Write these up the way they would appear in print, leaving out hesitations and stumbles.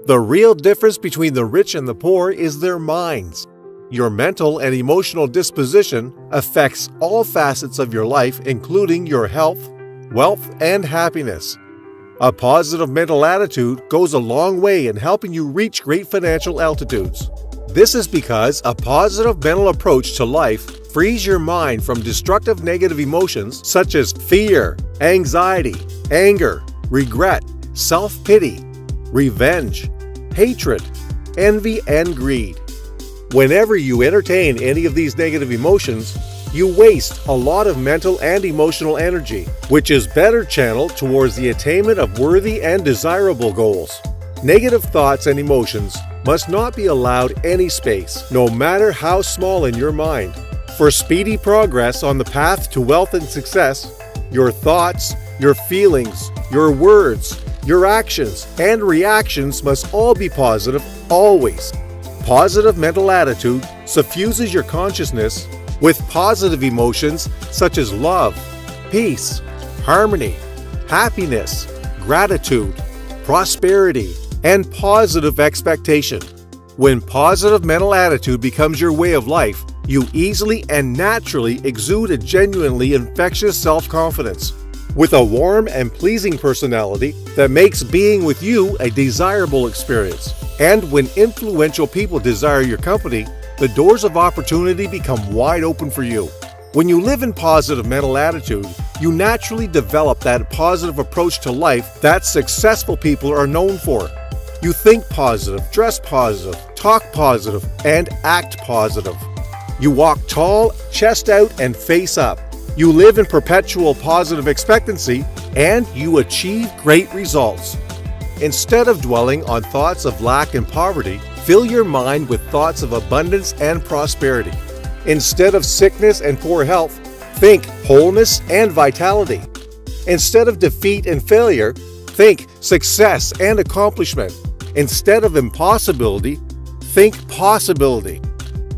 The real difference between the rich and the poor is their minds. Your mental and emotional disposition affects all facets of your life, including your health, wealth, and happiness. A positive mental attitude goes a long way in helping you reach great financial altitudes. This is because a positive mental approach to life frees your mind from destructive negative emotions such as fear, anxiety, anger, regret, self-pity, revenge, hatred, envy, and greed. Whenever you entertain any of these negative emotions, you waste a lot of mental and emotional energy, which is better channeled towards the attainment of worthy and desirable goals. Negative thoughts and emotions must not be allowed any space, no matter how small in your mind. For speedy progress on the path to wealth and success, your thoughts, your feelings, your words, your actions and reactions must all be positive, always. Positive mental attitude suffuses your consciousness with positive emotions such as love, peace, harmony, happiness, gratitude, prosperity, and positive expectation. When positive mental attitude becomes your way of life, you easily and naturally exude a genuinely infectious self-confidence, with a warm and pleasing personality that makes being with you a desirable experience. And when influential people desire your company, the doors of opportunity become wide open for you. When you live in positive mental attitude, you naturally develop that positive approach to life that successful people are known for. You think positive, dress positive, talk positive, and act positive. You walk tall, chest out, and face up. You live in perpetual positive expectancy, and you achieve great results. Instead of dwelling on thoughts of lack and poverty, fill your mind with thoughts of abundance and prosperity. Instead of sickness and poor health, think wholeness and vitality. Instead of defeat and failure, think success and accomplishment. Instead of impossibility, think possibility.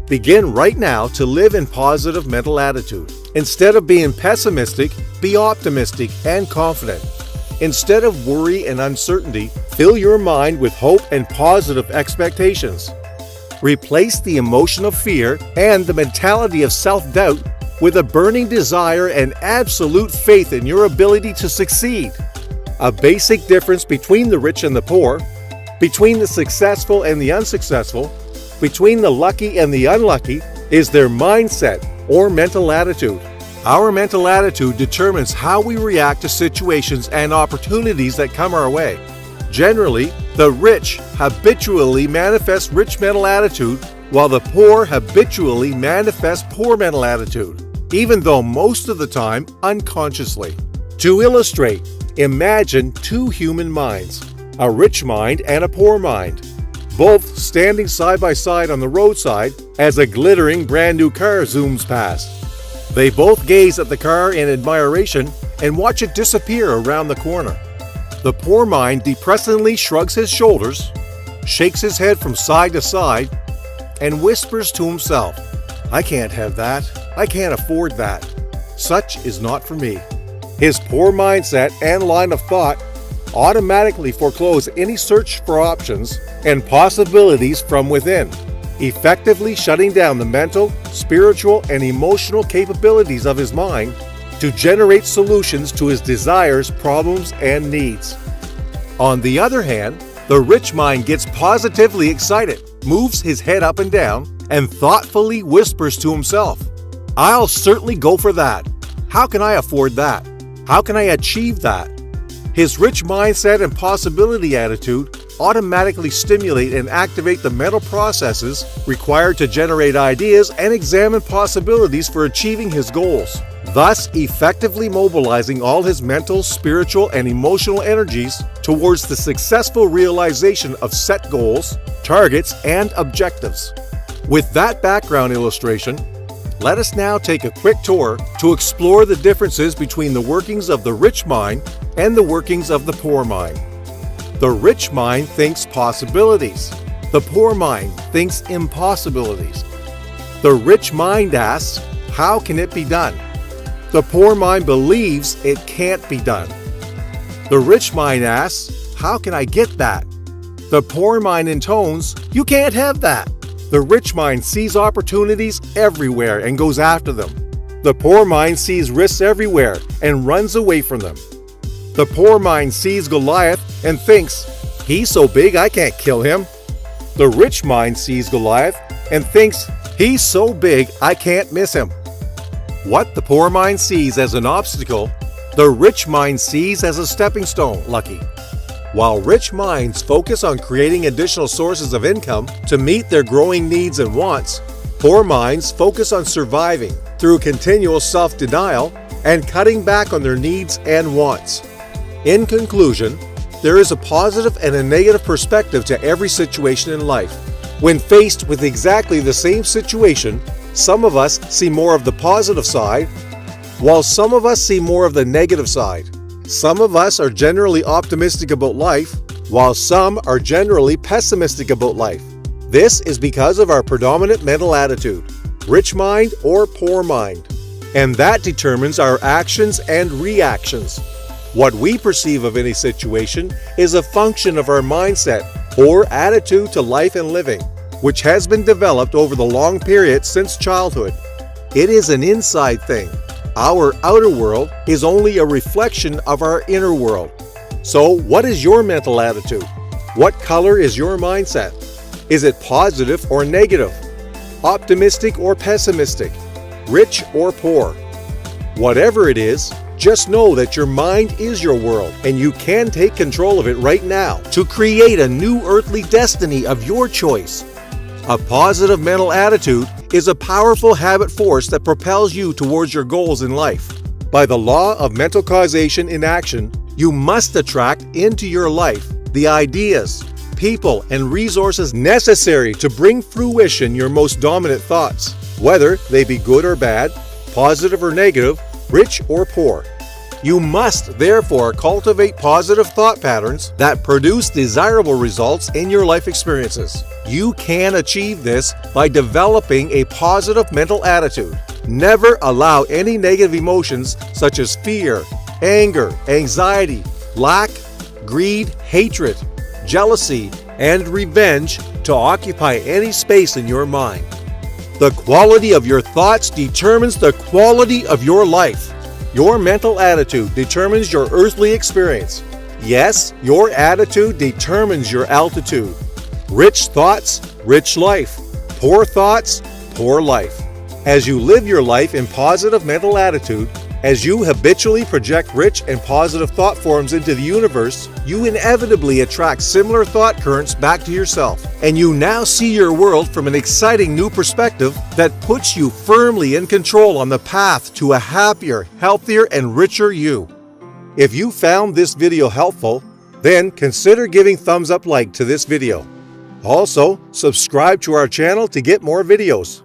Begin right now to live in positive mental attitude. Instead of being pessimistic, be optimistic and confident. Instead of worry and uncertainty, fill your mind with hope and positive expectations. Replace the emotion of fear and the mentality of self-doubt with a burning desire and absolute faith in your ability to succeed. A basic difference between the rich and the poor, between the successful and the unsuccessful, between the lucky and the unlucky, is their mindset or mental attitude. Our mental attitude determines how we react to situations and opportunities that come our way. Generally, the rich habitually manifest rich mental attitude, while the poor habitually manifest poor mental attitude, even though most of the time unconsciously. To illustrate, imagine two human minds, a rich mind and a poor mind, both standing side by side on the roadside as a glittering brand new car zooms past. They both gaze at the car in admiration and watch it disappear around the corner. The poor mind depressingly shrugs his shoulders, shakes his head from side to side, and whispers to himself, "I can't have that. I can't afford that. Such is not for me." His poor mindset and line of thought automatically foreclose any search for options and possibilities from within, effectively shutting down the mental, spiritual, and emotional capabilities of his mind to generate solutions to his desires, problems, and needs. On the other hand, the rich mind gets positively excited, moves his head up and down, and thoughtfully whispers to himself, "I'll certainly go for that. How can I afford that? How can I achieve that?" His rich mindset and possibility attitude automatically stimulate and activate the mental processes required to generate ideas and examine possibilities for achieving his goals, thus effectively mobilizing all his mental, spiritual, and emotional energies towards the successful realization of set goals, targets, and objectives. With that background illustration, let us now take a quick tour to explore the differences between the workings of the rich mind and the workings of the poor mind. The rich mind thinks possibilities. The poor mind thinks impossibilities. The rich mind asks, how can it be done? The poor mind believes it can't be done. The rich mind asks, how can I get that? The poor mind intones, you can't have that. The rich mind sees opportunities everywhere and goes after them. The poor mind sees risks everywhere and runs away from them. The poor mind sees Goliath and thinks, he's so big I can't kill him. The rich mind sees Goliath and thinks, he's so big I can't miss him. What the poor mind sees as an obstacle, the rich mind sees as a stepping stone, lucky. While rich minds focus on creating additional sources of income to meet their growing needs and wants, poor minds focus on surviving through continual self-denial and cutting back on their needs and wants. In conclusion, there is a positive and a negative perspective to every situation in life. When faced with exactly the same situation, some of us see more of the positive side, while some of us see more of the negative side. Some of us are generally optimistic about life, while some are generally pessimistic about life. This is because of our predominant mental attitude, rich mind or poor mind, and that determines our actions and reactions. What we perceive of any situation is a function of our mindset or attitude to life and living, which has been developed over the long period since childhood. It is an inside thing. Our outer world is only a reflection of our inner world. So, what is your mental attitude? What color is your mindset? Is it positive or negative? Optimistic or pessimistic? Rich or poor? Whatever it is, just know that your mind is your world and you can take control of it right now to create a new earthly destiny of your choice. A positive mental attitude is a powerful habit force that propels you towards your goals in life. By the law of mental causation in action, you must attract into your life the ideas, people, and resources necessary to bring fruition your most dominant thoughts, whether they be good or bad, positive or negative, rich or poor. You must therefore cultivate positive thought patterns that produce desirable results in your life experiences. You can achieve this by developing a positive mental attitude. Never allow any negative emotions such as fear, anger, anxiety, lack, greed, hatred, jealousy, and revenge to occupy any space in your mind. The quality of your thoughts determines the quality of your life. Your mental attitude determines your earthly experience. Yes, your attitude determines your altitude. Rich thoughts, rich life. Poor thoughts, poor life. As you live your life in positive mental attitude, as you habitually project rich and positive thought forms into the universe, you inevitably attract similar thought currents back to yourself, and you now see your world from an exciting new perspective that puts you firmly in control on the path to a happier, healthier, and richer you. If you found this video helpful, then consider giving thumbs up like to this video. Also, subscribe to our channel to get more videos.